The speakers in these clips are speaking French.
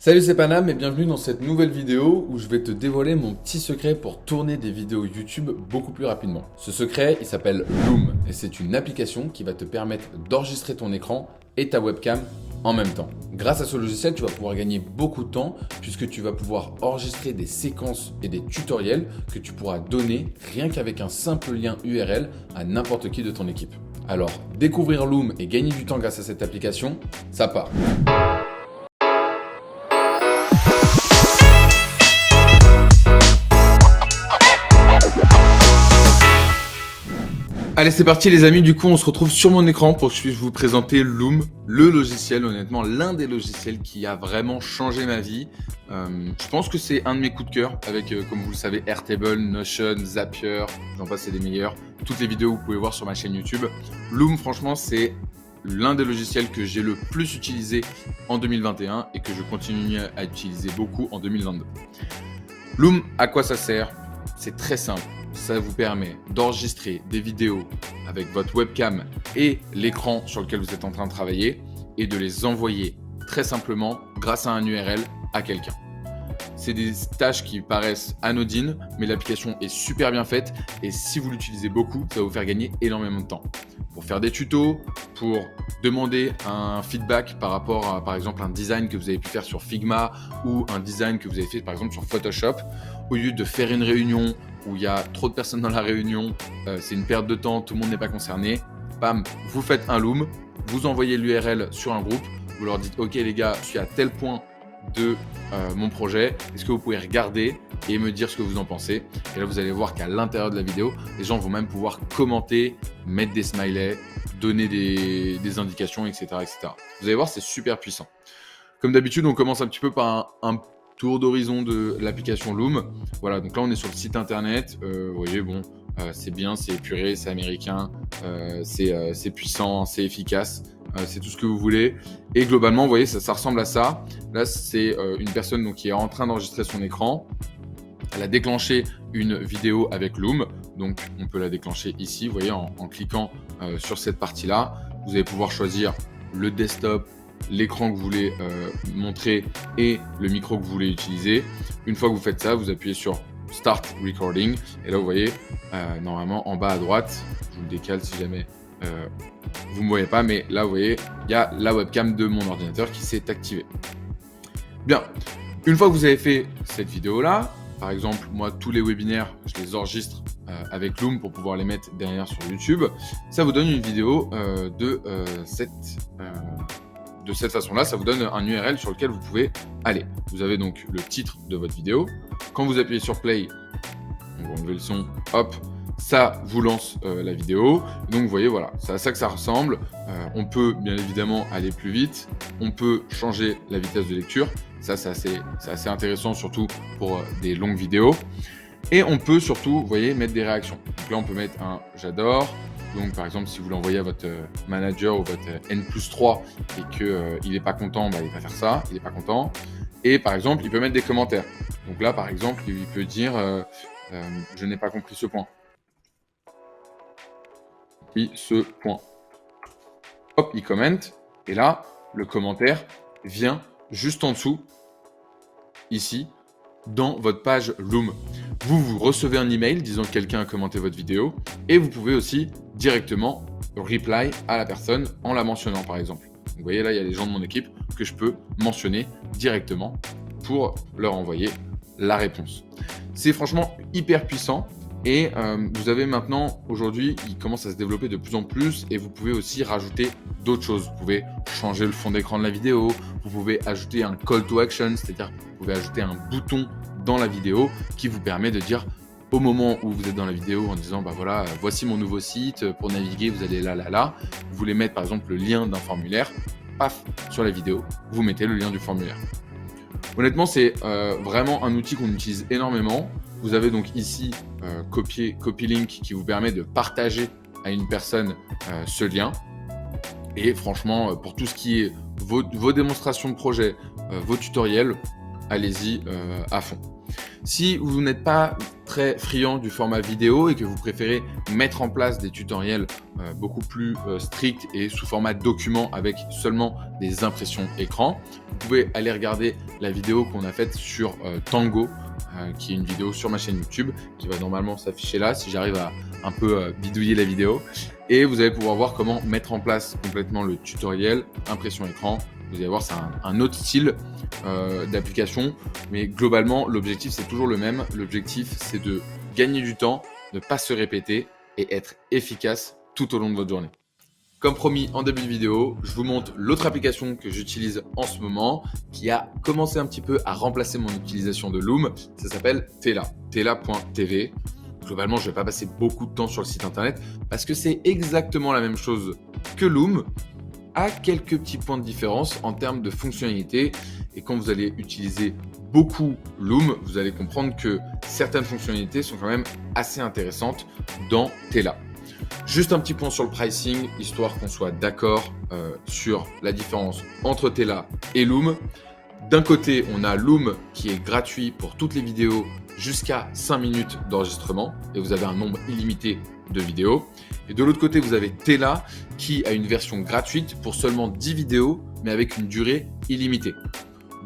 Salut, c'est Panam et bienvenue dans cette nouvelle vidéo où je vais te dévoiler mon petit secret pour tourner des vidéos YouTube beaucoup plus rapidement. Ce secret, il s'appelle Loom et c'est une application qui va te permettre d'enregistrer ton écran et ta webcam en même temps. Grâce à ce logiciel, tu vas pouvoir gagner beaucoup de temps puisque tu vas pouvoir enregistrer des séquences et des tutoriels que tu pourras donner rien qu'avec un simple lien URL à n'importe qui de ton équipe. Alors, découvrir Loom et gagner du temps grâce à cette application, ça part. Allez, c'est parti les amis, du coup on se retrouve sur mon écran pour que je puisse vous présenter Loom, le logiciel, honnêtement l'un des logiciels qui a vraiment changé ma vie. Je pense que c'est un de mes coups de cœur avec, comme vous le savez, Airtable, Notion, Zapier, j'en passe, c'est des meilleurs. Toutes les vidéos vous pouvez voir sur ma chaîne YouTube. Loom, franchement, c'est l'un des logiciels que j'ai le plus utilisé en 2021 et que je continue à utiliser beaucoup en 2022. Loom, à quoi ça sert? C'est très simple. Ça vous permet d'enregistrer des vidéos avec votre webcam et l'écran sur lequel vous êtes en train de travailler et de les envoyer très simplement grâce à un URL à quelqu'un. C'est des tâches qui paraissent anodines, mais l'application est super bien faite et si vous l'utilisez beaucoup, ça va vous faire gagner énormément de temps. Pour faire des tutos, pour demander un feedback par rapport à, par exemple, un design que vous avez pu faire sur Figma ou un design que vous avez fait, par exemple, sur Photoshop, au lieu de faire une réunion où il y a trop de personnes dans la réunion, c'est une perte de temps, tout le monde n'est pas concerné, bam, vous faites un Loom, vous envoyez l'URL sur un groupe, vous leur dites « Ok les gars, je suis à tel point de mon projet, est-ce que vous pouvez regarder et me dire ce que vous en pensez ?» Et là, vous allez voir qu'à l'intérieur de la vidéo, les gens vont même pouvoir commenter, mettre des smileys, donner des indications, etc., etc. Vous allez voir, c'est super puissant. Comme d'habitude, on commence un petit peu par un tour d'horizon de l'application Loom. Voilà, donc là, on est sur le site internet. Vous voyez, bon, c'est bien, c'est épuré, c'est américain, c'est puissant, c'est efficace. C'est tout ce que vous voulez. Et globalement, vous voyez, ça ressemble à ça. Là, c'est une personne donc, qui est en train d'enregistrer son écran. Elle a déclenché une vidéo avec Loom. Donc, on peut la déclencher ici, vous voyez, en cliquant sur cette partie-là. Vous allez pouvoir choisir le desktop, l'écran que vous voulez montrer et le micro que vous voulez utiliser. Une fois que vous faites ça, vous appuyez sur Start Recording. Et là, vous voyez, normalement, en bas à droite, je vous le décale si jamais vous ne me voyez pas, mais là, vous voyez, il y a la webcam de mon ordinateur qui s'est activée. Bien, une fois que vous avez fait cette vidéo-là, par exemple, moi, tous les webinaires, je les enregistre avec Loom pour pouvoir les mettre derrière sur YouTube. Ça vous donne une vidéo de cette façon-là. Ça vous donne un URL sur lequel vous pouvez aller. Vous avez donc le titre de votre vidéo. Quand vous appuyez sur Play, on va enlever le son, hop, ça vous lance la vidéo. Donc vous voyez, voilà, c'est à ça que ça ressemble. On peut bien évidemment aller plus vite. On peut changer la vitesse de lecture. Ça, c'est assez intéressant, surtout pour des longues vidéos. Et on peut surtout, vous voyez, mettre des réactions. Donc là, on peut mettre un « j'adore ». Donc par exemple, si vous l'envoyez à votre manager ou votre N+3 et qu'il n'est pas content, bah, il va faire ça, il n'est pas content. Et par exemple, il peut mettre des commentaires. Donc là, par exemple, il peut dire je n'ai pas compris ce point. Oui, ce point. Hop, il commente. Et là, le commentaire vient juste en dessous, ici, dans votre page Loom. Vous recevez un email disant que quelqu'un a commenté votre vidéo et vous pouvez aussi directement reply à la personne en la mentionnant par exemple. Donc, vous voyez là, il y a les gens de mon équipe que je peux mentionner directement pour leur envoyer la réponse. C'est franchement hyper puissant. Et vous avez maintenant, aujourd'hui, il commence à se développer de plus en plus et vous pouvez aussi rajouter d'autres choses. Vous pouvez changer le fond d'écran de la vidéo, vous pouvez ajouter un call to action, c'est-à-dire vous pouvez ajouter un bouton dans la vidéo qui vous permet de dire au moment où vous êtes dans la vidéo en disant bah voilà, voici mon nouveau site, pour naviguer vous allez là. Vous voulez mettre par exemple le lien d'un formulaire, paf, sur la vidéo, vous mettez le lien du formulaire. Honnêtement, c'est vraiment un outil qu'on utilise énormément. Vous avez donc ici Copy Link qui vous permet de partager à une personne ce lien. Et franchement, pour tout ce qui est vos démonstrations de projet, vos tutoriels, allez-y à fond. Si vous n'êtes pas très friand du format vidéo et que vous préférez mettre en place des tutoriels beaucoup plus stricts et sous format document avec seulement des impressions écran, vous pouvez aller regarder la vidéo qu'on a faite sur Tango, qui est une vidéo sur ma chaîne YouTube qui va normalement s'afficher là si j'arrive à un peu bidouiller la vidéo. Et vous allez pouvoir voir comment mettre en place complètement le tutoriel, impression écran. Vous allez voir, c'est un autre style d'application, mais globalement, l'objectif, c'est toujours le même. L'objectif, c'est de gagner du temps, ne pas se répéter et être efficace tout au long de votre journée. Comme promis en début de vidéo, je vous montre l'autre application que j'utilise en ce moment, qui a commencé un petit peu à remplacer mon utilisation de Loom. Ça s'appelle Tela, tela.tv. Globalement, je ne vais pas passer beaucoup de temps sur le site internet parce que c'est exactement la même chose que Loom, à quelques petits points de différence en termes de fonctionnalité. Et quand vous allez utiliser beaucoup Loom, vous allez comprendre que certaines fonctionnalités sont quand même assez intéressantes dans Tela. Juste un petit point sur le pricing, histoire qu'on soit d'accord sur la différence entre Tela et Loom. D'un côté, on a Loom qui est gratuit pour toutes les vidéos jusqu'à 5 minutes d'enregistrement et vous avez un nombre illimité de vidéos. Et de l'autre côté, vous avez Tela qui a une version gratuite pour seulement 10 vidéos mais avec une durée illimitée.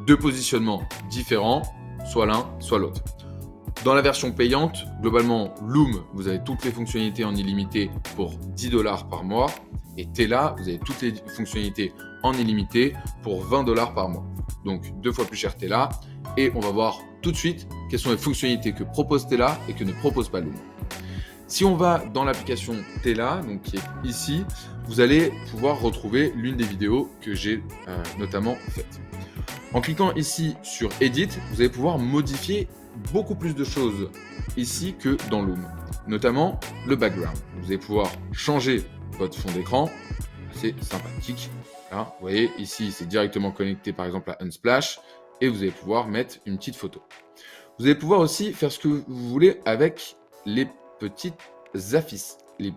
Deux positionnements différents, soit l'un, soit l'autre. Dans la version payante, globalement, Loom, vous avez toutes les fonctionnalités en illimité pour 10 $ par mois. Et Tela, vous avez toutes les fonctionnalités en illimité pour 20 $ par mois. Donc 2 fois plus cher Tela. Et on va voir tout de suite quelles sont les fonctionnalités que propose Tela et que ne propose pas Loom. Si on va dans l'application Tela, donc qui est ici, vous allez pouvoir retrouver l'une des vidéos que j'ai notamment faites. En cliquant ici sur Edit, vous allez pouvoir modifier beaucoup plus de choses ici que dans Loom, notamment le background. Vous allez pouvoir changer votre fond d'écran, c'est sympathique. Là, vous voyez, ici, c'est directement connecté par exemple à Unsplash et vous allez pouvoir mettre une petite photo. Vous allez pouvoir aussi faire ce que vous voulez avec les petites affiches, les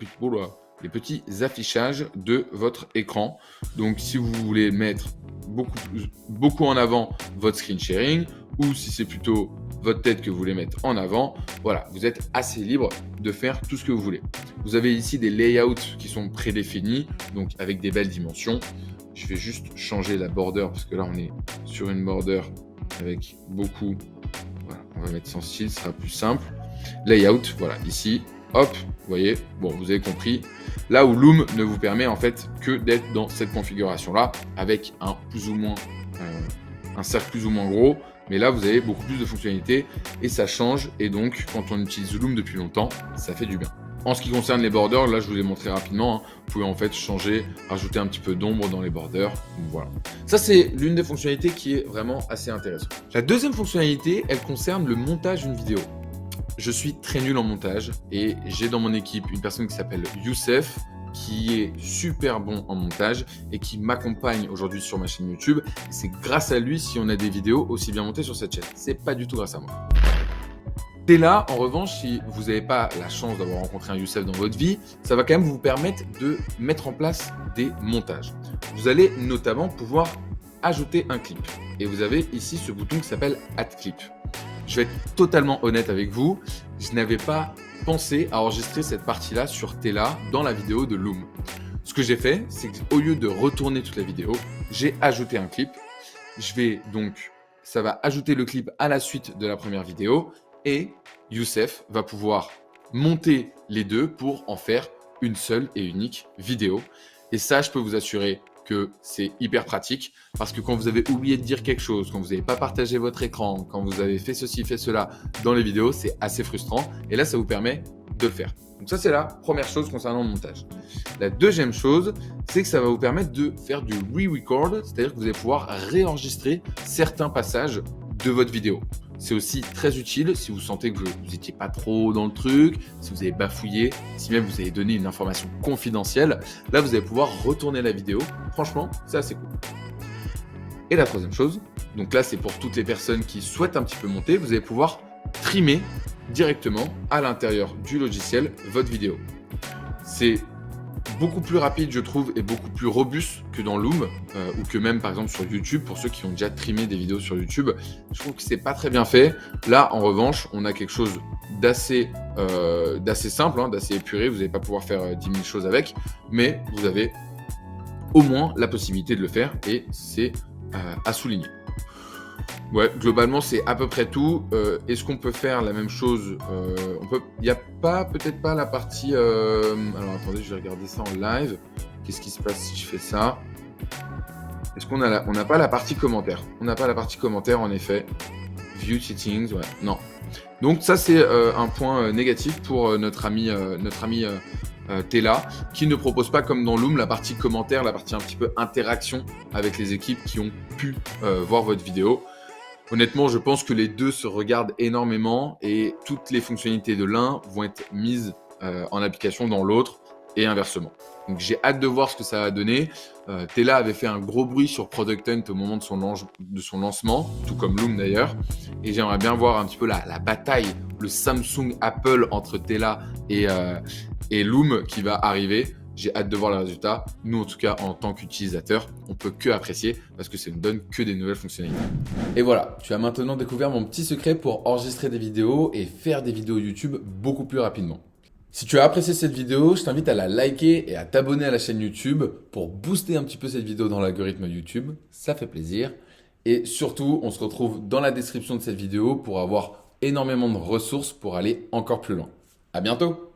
petits affichages de votre écran. Donc, si vous voulez mettre beaucoup en avant votre screen sharing ou si c'est plutôt votre tête que vous voulez mettre en avant, voilà, vous êtes assez libre de faire tout ce que vous voulez. Vous avez ici des layouts qui sont prédéfinis, donc avec des belles dimensions. Je vais juste changer la border parce que là, on est sur une border avec beaucoup. Voilà, on va mettre sans style, ce sera plus simple. Layout, voilà, ici, hop, vous voyez, bon, vous avez compris. Là où Loom ne vous permet en fait que d'être dans cette configuration-là, avec un cercle plus ou moins gros, mais là, vous avez beaucoup plus de fonctionnalités et ça change. Et donc, quand on utilise Loom depuis longtemps, ça fait du bien. En ce qui concerne les borders, là, je vous ai montré rapidement. Vous pouvez en fait changer, rajouter un petit peu d'ombre dans les borders. Donc, voilà. Ça, c'est l'une des fonctionnalités qui est vraiment assez intéressante. La deuxième fonctionnalité, elle concerne le montage d'une vidéo. Je suis très nul en montage et j'ai dans mon équipe une personne qui s'appelle Youssef qui est super bon en montage et qui m'accompagne aujourd'hui sur ma chaîne YouTube. C'est grâce à lui si on a des vidéos aussi bien montées sur cette chaîne. C'est pas du tout grâce à moi. Tela, en revanche, si vous n'avez pas la chance d'avoir rencontré un Youssef dans votre vie, ça va quand même vous permettre de mettre en place des montages. Vous allez notamment pouvoir ajouter un clip. Et vous avez ici ce bouton qui s'appelle Add Clip. Je vais être totalement honnête avec vous, je n'avais pas pensé à enregistrer cette partie-là sur Tela dans la vidéo de Loom. Ce que j'ai fait, c'est qu'au lieu de retourner toute la vidéo, j'ai ajouté un clip. Ça va ajouter le clip à la suite de la première vidéo et Youssef va pouvoir monter les deux pour en faire une seule et unique vidéo. Et ça, je peux vous assurer que c'est hyper pratique parce que quand vous avez oublié de dire quelque chose, quand vous n'avez pas partagé votre écran, quand vous avez fait ceci, fait cela dans les vidéos, c'est assez frustrant. Et là, ça vous permet de le faire. Donc ça, c'est la première chose concernant le montage. La deuxième chose, c'est que ça va vous permettre de faire du re-record, c'est-à-dire que vous allez pouvoir réenregistrer certains passages de votre vidéo. C'est aussi très utile si vous sentez que vous n'étiez pas trop dans le truc, si vous avez bafouillé, si même vous avez donné une information confidentielle. Là, vous allez pouvoir retourner la vidéo. Franchement, c'est assez cool. Et la troisième chose, donc là, c'est pour toutes les personnes qui souhaitent un petit peu monter, vous allez pouvoir trimer directement à l'intérieur du logiciel votre vidéo. C'est beaucoup plus rapide, je trouve, et beaucoup plus robuste que dans Loom, ou que même par exemple sur YouTube. Pour ceux qui ont déjà trimé des vidéos sur YouTube, je trouve que c'est pas très bien fait. Là, en revanche, on a quelque chose d'assez simple, hein, d'assez épuré. Vous n'allez pas pouvoir faire 10 000 choses avec, mais vous avez au moins la possibilité de le faire, et c'est à souligner. Ouais, globalement, c'est à peu près tout. Est-ce qu'on peut faire la même chose? Il n'y a peut-être pas la partie... Alors, attendez, je vais regarder ça en live. Qu'est-ce qui se passe si je fais ça? Est-ce qu'on a on n'a pas la partie commentaire? On n'a pas la partie commentaire, en effet. View settings, ouais, non. Donc ça, c'est un point négatif pour notre ami Tela, qui ne propose pas, comme dans Loom, la partie commentaire, la partie un petit peu interaction avec les équipes qui ont pu voir votre vidéo. Honnêtement, je pense que les deux se regardent énormément et toutes les fonctionnalités de l'un vont être mises en application dans l'autre et inversement. Donc j'ai hâte de voir ce que ça va donner. Tela avait fait un gros bruit sur Product Hunt au moment de son lancement, tout comme Loom d'ailleurs. Et j'aimerais bien voir un petit peu la bataille, le Samsung Apple entre Tela et Loom qui va arriver. J'ai hâte de voir les résultats. Nous, en tout cas, en tant qu'utilisateurs, on peut que apprécier parce que ça ne donne que des nouvelles fonctionnalités. Et voilà, tu as maintenant découvert mon petit secret pour enregistrer des vidéos et faire des vidéos YouTube beaucoup plus rapidement. Si tu as apprécié cette vidéo, je t'invite à la liker et à t'abonner à la chaîne YouTube pour booster un petit peu cette vidéo dans l'algorithme YouTube. Ça fait plaisir. Et surtout, on se retrouve dans la description de cette vidéo pour avoir énormément de ressources pour aller encore plus loin. À bientôt!